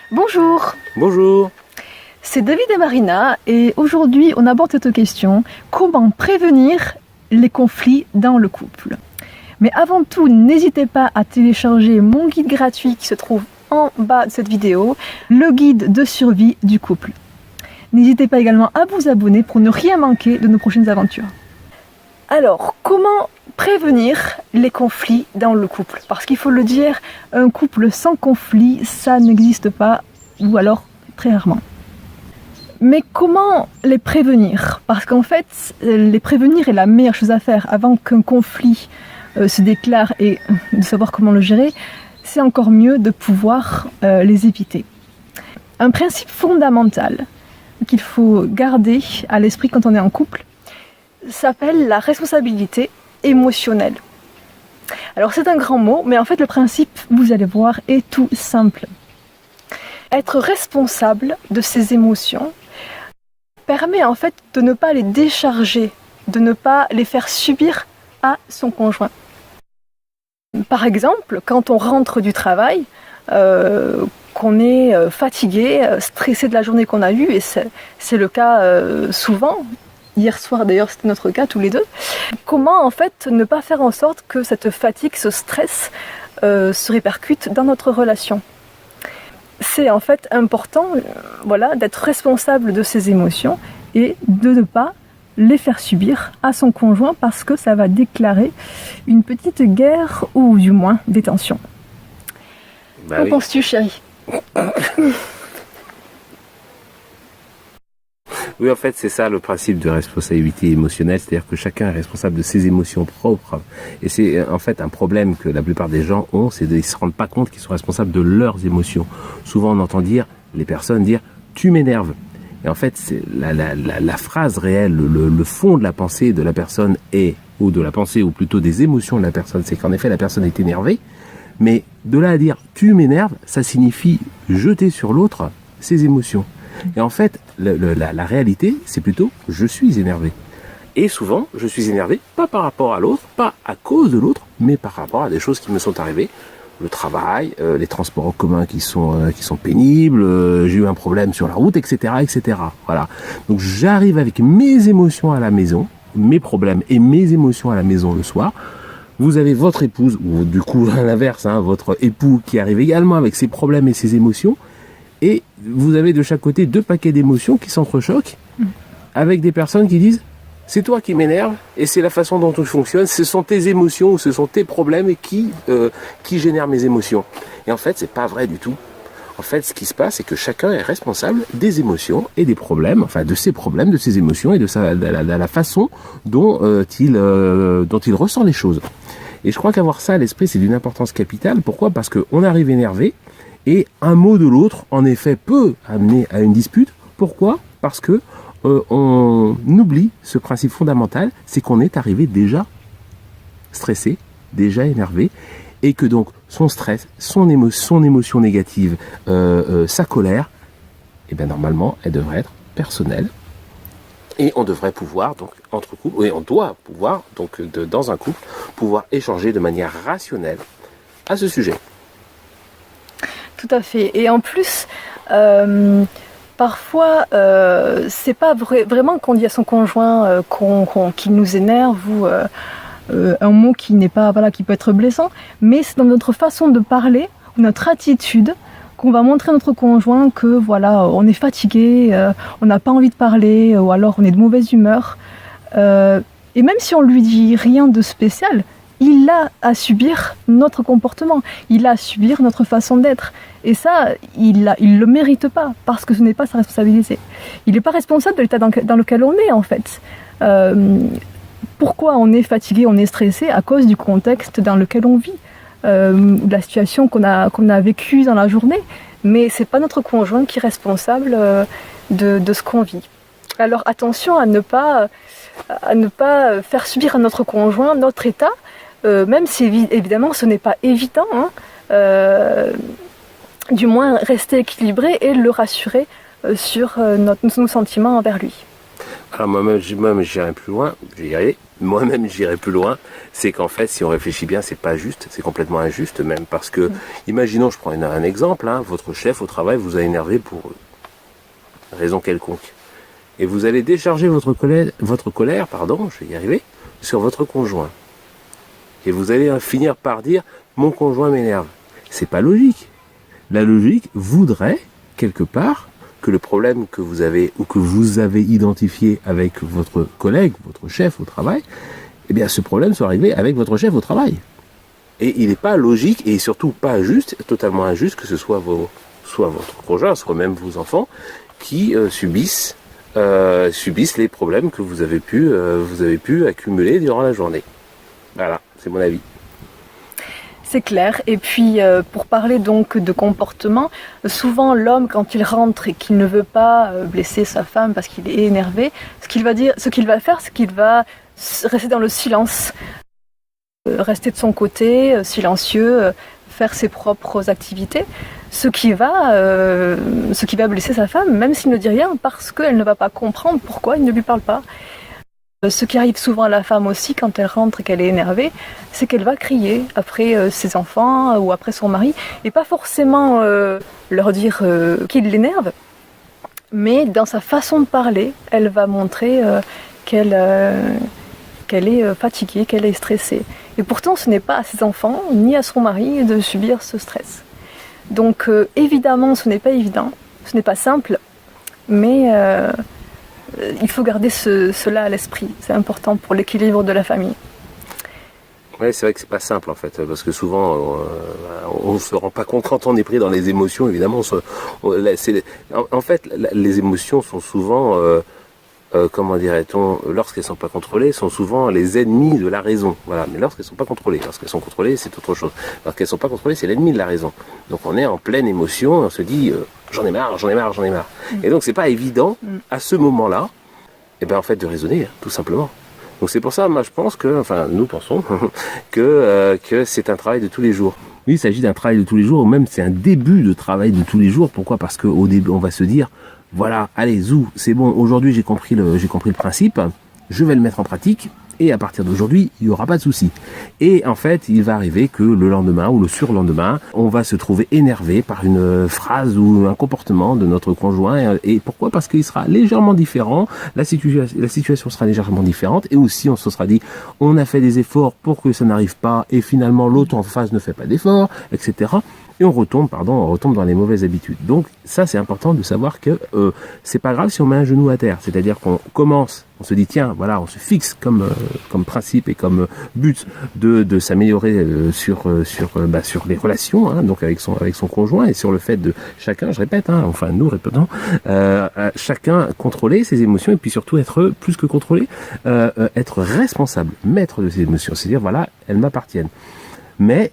Bonjour, Bonjour. c'est David et Marina et aujourd'hui on aborde cette question, comment prévenir les conflits dans le couple. Mais avant tout, n'hésitez pas à télécharger mon guide gratuit qui se trouve en bas de cette vidéo, le guide de survie du couple. N'hésitez pas également à vous abonner pour ne rien manquer de nos prochaines aventures. Alors, comment prévenir les conflits dans le couple? Parce qu'il faut le dire, un couple sans conflit, ça n'existe pas, ou alors très rarement. Mais comment les prévenir? Parce qu'en fait, les prévenir est la meilleure chose à faire avant qu'un conflit se déclare et de savoir comment le gérer, c'est encore mieux de pouvoir les éviter. Un principe fondamental qu'il faut garder à l'esprit quand on est en couple s'appelle la responsabilité émotionnelle. Alors c'est un grand mot, mais en fait le principe, vous allez voir, est tout simple. Être responsable de ses émotions permet en fait de ne pas les décharger, de ne pas les faire subir à son conjoint. Par exemple, quand on rentre du travail, qu'on est fatigué, stressé de la journée qu'on a eue, et c'est le cas souvent. Hier soir d'ailleurs c'était notre cas tous les deux. Comment en fait ne pas faire en sorte que cette fatigue, ce stress se répercute dans notre relation? C'est en fait important d'être responsable de ses émotions et de ne pas les faire subir à son conjoint parce que ça va déclarer une petite guerre ou du moins des tensions. Qu'en penses-tu, chérie? Oui, en fait, c'est ça le principe de responsabilité émotionnelle, c'est-à-dire que chacun est responsable de ses émotions propres. Et c'est en fait un problème que la plupart des gens ont, c'est qu'ils ne se rendent pas compte qu'ils sont responsables de leurs émotions. Souvent, on entend les personnes dire « tu m'énerves ». Et en fait, c'est la phrase réelle, le fond de la pensée de la personne ou de la pensée, ou plutôt des émotions de la personne, c'est qu'en effet, la personne est énervée. Mais de là à dire « tu m'énerves », ça signifie jeter sur l'autre ses émotions. Et en fait, la réalité, c'est plutôt « je suis énervé ». Et souvent, je suis énervé, pas par rapport à l'autre, pas à cause de l'autre, mais par rapport à des choses qui me sont arrivées. Le travail, les transports en commun qui sont pénibles, j'ai eu un problème sur la route, etc., etc. Voilà. Donc j'arrive avec mes émotions à la maison, mes problèmes et mes émotions à la maison le soir. Vous avez votre épouse, ou du coup à l'inverse, votre époux qui arrive également avec ses problèmes et ses émotions. Et vous avez de chaque côté deux paquets d'émotions qui s'entrechoquent avec des personnes qui disent « c'est toi qui m'énerve et c'est la façon dont tout fonctionne, ce sont tes émotions ou ce sont tes problèmes qui génèrent mes émotions. » Et en fait, c'est pas vrai du tout. En fait, ce qui se passe, c'est que chacun est responsable des émotions et des problèmes, enfin de ses problèmes, de ses émotions et de la façon dont il ressent les choses. Et je crois qu'avoir ça à l'esprit, c'est d'une importance capitale. Pourquoi ? Parce qu'on arrive énervé, et un mot de l'autre, en effet, peut amener à une dispute. Pourquoi ? Parce que on oublie ce principe fondamental, c'est qu'on est arrivé déjà stressé, déjà énervé, et que donc son stress, son émotion négative, sa colère, normalement, elle devrait être personnelle. Et on devrait pouvoir, donc, entre couples, et on doit pouvoir, donc, dans un couple, pouvoir échanger de manière rationnelle à ce sujet. Tout à fait. Et en plus, parfois, c'est pas vraiment qu'on dit à son conjoint qu'il nous énerve ou un mot qui n'est pas, qui peut être blessant, mais c'est dans notre façon de parler, notre attitude, qu'on va montrer à notre conjoint que on est fatigué, on n'a pas envie de parler, ou alors on est de mauvaise humeur. Et même si on lui dit rien de spécial, il a à subir notre comportement, il a à subir notre façon d'être. Et ça, il le mérite pas, parce que ce n'est pas sa responsabilité. Il n'est pas responsable de l'état dans lequel on est, en fait. Pourquoi on est fatigué, on est stressé? À cause du contexte dans lequel on vit, de la situation qu'on a vécue dans la journée. Mais c'est pas notre conjoint qui est responsable de ce qu'on vit. Alors attention à ne pas faire subir à notre conjoint notre état, même si évidemment ce n'est pas évident, du moins rester équilibré et le rassurer sur nos sentiments envers lui. Alors moi-même j'irai plus loin, j'irai plus loin, c'est qu'en fait, si on réfléchit bien, c'est pas juste, c'est complètement injuste même, parce que, imaginons, je prends un exemple, hein, votre chef au travail vous a énervé pour raison quelconque. Et vous allez décharger votre colère, je vais y arriver, sur votre conjoint. Et vous allez finir par dire, mon conjoint m'énerve. C'est pas logique. La logique voudrait, quelque part, que le problème que vous avez ou que vous avez identifié avec votre collègue, votre chef au travail, eh bien ce problème soit réglé avec votre chef au travail. Et il n'est pas logique et surtout pas juste, totalement injuste que ce soit soit votre conjoint, soit même vos enfants qui subissent les problèmes que vous avez pu accumuler durant la journée. Voilà, c'est mon avis. C'est clair. Et puis, pour parler donc de comportement, souvent l'homme, quand il rentre et qu'il ne veut pas blesser sa femme parce qu'il est énervé, ce qu'il va faire, c'est qu'il va rester dans le silence, rester de son côté, silencieux, faire ses propres activités, ce qui va blesser sa femme, même s'il ne dit rien, parce qu'elle ne va pas comprendre pourquoi il ne lui parle pas. Ce qui arrive souvent à la femme aussi quand elle rentre et qu'elle est énervée, c'est qu'elle va crier après ses enfants ou après son mari, et pas forcément leur dire qu'il l'énerve, mais dans sa façon de parler, elle va montrer qu'elle est fatiguée, qu'elle est stressée. Et pourtant, ce n'est pas à ses enfants ni à son mari de subir ce stress. Donc évidemment, ce n'est pas évident, ce n'est pas simple, mais il faut garder cela à l'esprit. C'est important pour l'équilibre de la famille. Oui, c'est vrai que c'est pas simple en fait, parce que souvent on ne se rend pas compte quand on est pris dans les émotions. Évidemment, en fait, les émotions sont souvent, comment dirait-on, lorsqu'elles sont pas contrôlées, sont souvent les ennemis de la raison. Voilà. Mais lorsqu'elles sont pas contrôlées, c'est autre chose. Lorsqu'elles sont pas contrôlées, c'est l'ennemi de la raison. Donc on est en pleine émotion, on se dit j'en ai marre. Et donc c'est pas évident à ce moment-là, en fait, de raisonner, tout simplement. Donc c'est pour ça, moi je pense que, enfin nous pensons que c'est un travail de tous les jours. Oui, il s'agit d'un travail de tous les jours, ou même c'est un début de travail de tous les jours. Pourquoi ? Parce qu'au début, on va se dire, voilà, allez, c'est bon, aujourd'hui j'ai compris le principe, je vais le mettre en pratique, et à partir d'aujourd'hui, il n'y aura pas de souci. Et en fait, il va arriver que le lendemain ou le surlendemain, on va se trouver énervé par une phrase ou un comportement de notre conjoint. Et pourquoi ? Parce qu'il sera légèrement différent, la situation sera légèrement différente, et aussi on se sera dit, on a fait des efforts pour que ça n'arrive pas, et finalement l'autre en face ne fait pas d'efforts, etc. Et on retombe dans les mauvaises habitudes. Donc ça, c'est important de savoir que c'est pas grave si on met un genou à terre. C'est-à-dire qu'on commence, on se dit tiens, voilà, on se fixe comme principe et comme but de s'améliorer sur les relations, hein, donc avec son conjoint, et sur le fait de chacun, je répète, hein, enfin nous répétons, chacun contrôler ses émotions, et puis surtout être plus que contrôlé, être responsable, maître de ses émotions. C'est-à-dire voilà, elles m'appartiennent. Mais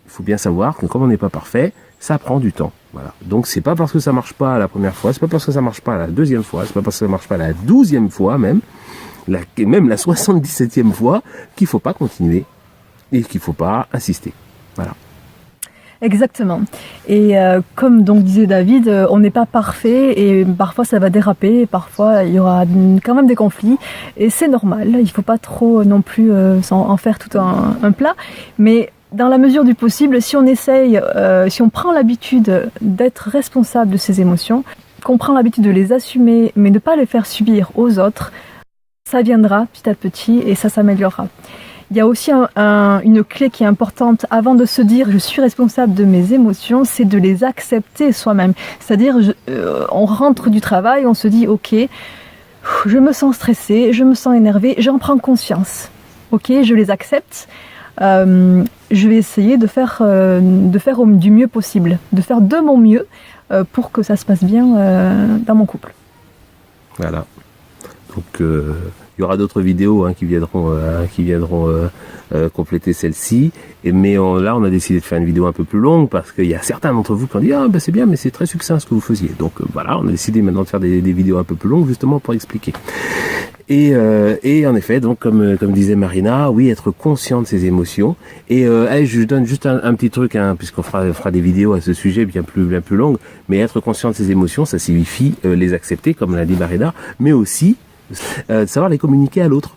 il faut bien savoir que comme on n'est pas parfait, ça prend du temps. Voilà. Donc c'est pas parce que ça marche pas la première fois, c'est pas parce que ça marche pas la deuxième fois, c'est pas parce que ça marche pas la 12e fois même la 77e fois qu'il faut pas continuer et qu'il faut pas insister. Voilà. Exactement. Et comme donc disait David, on n'est pas parfait et parfois ça va déraper, et parfois il y aura quand même des conflits, et c'est normal. Il faut pas trop non plus en faire tout un plat, mais dans la mesure du possible, si on essaye, si on prend l'habitude d'être responsable de ses émotions, qu'on prend l'habitude de les assumer, mais ne pas les faire subir aux autres, ça viendra petit à petit et ça s'améliorera. Il y a aussi une clé qui est importante avant de se dire « je suis responsable de mes émotions », c'est de les accepter soi-même. C'est-à-dire, on rentre du travail, on se dit « ok, je me sens stressée, je me sens énervée, j'en prends conscience. Ok, je les accepte. Je vais essayer de faire du mieux possible, de faire de mon mieux pour que ça se passe bien dans mon couple. » Voilà. Donc il y aura d'autres vidéos qui viendront compléter celle-ci. Mais là, on a décidé de faire une vidéo un peu plus longue parce qu'il y a certains d'entre vous qui ont dit ah c'est bien, mais c'est très succinct ce que vous faisiez. Donc voilà, on a décidé maintenant de faire des vidéos un peu plus longues justement pour expliquer. Et en effet, donc comme disait Marina, oui, être conscient de ses émotions. Et je donne juste un petit truc, puisqu'on fera des vidéos à ce sujet bien plus longues. Mais être conscient de ses émotions, ça signifie les accepter, comme l'a dit Marina, mais aussi savoir les communiquer à l'autre.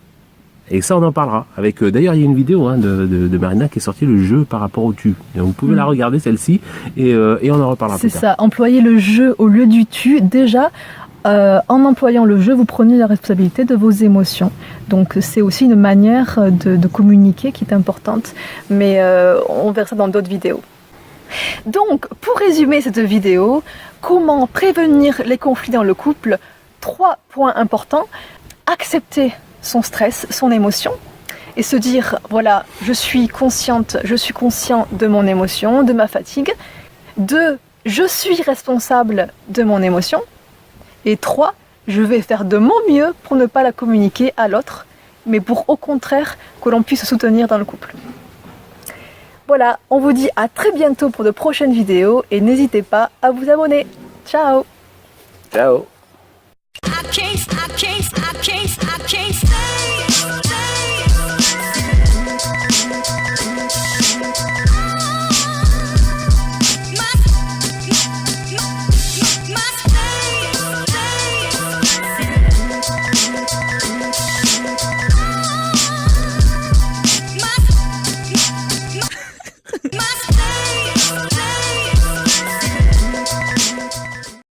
Et ça, on en parlera. Avec d'ailleurs, il y a une vidéo de Marina qui est sortie, le jeu par rapport au tu. Et vous pouvez la regarder, celle-ci, et on en reparlera plus tard. C'est ça, employer le je au lieu du tu. Déjà, en employant le je, vous prenez la responsabilité de vos émotions. Donc c'est aussi une manière de communiquer qui est importante. Mais on verra ça dans d'autres vidéos. Donc, pour résumer cette vidéo, comment prévenir les conflits dans le couple? 3 points importants. Accepter son stress, son émotion, et se dire, voilà, je suis conscient de mon émotion, de ma fatigue. 2, je suis responsable de mon émotion. Et 3, je vais faire de mon mieux pour ne pas la communiquer à l'autre, mais pour au contraire que l'on puisse se soutenir dans le couple. Voilà, on vous dit à très bientôt pour de prochaines vidéos et n'hésitez pas à vous abonner. Ciao! Ciao!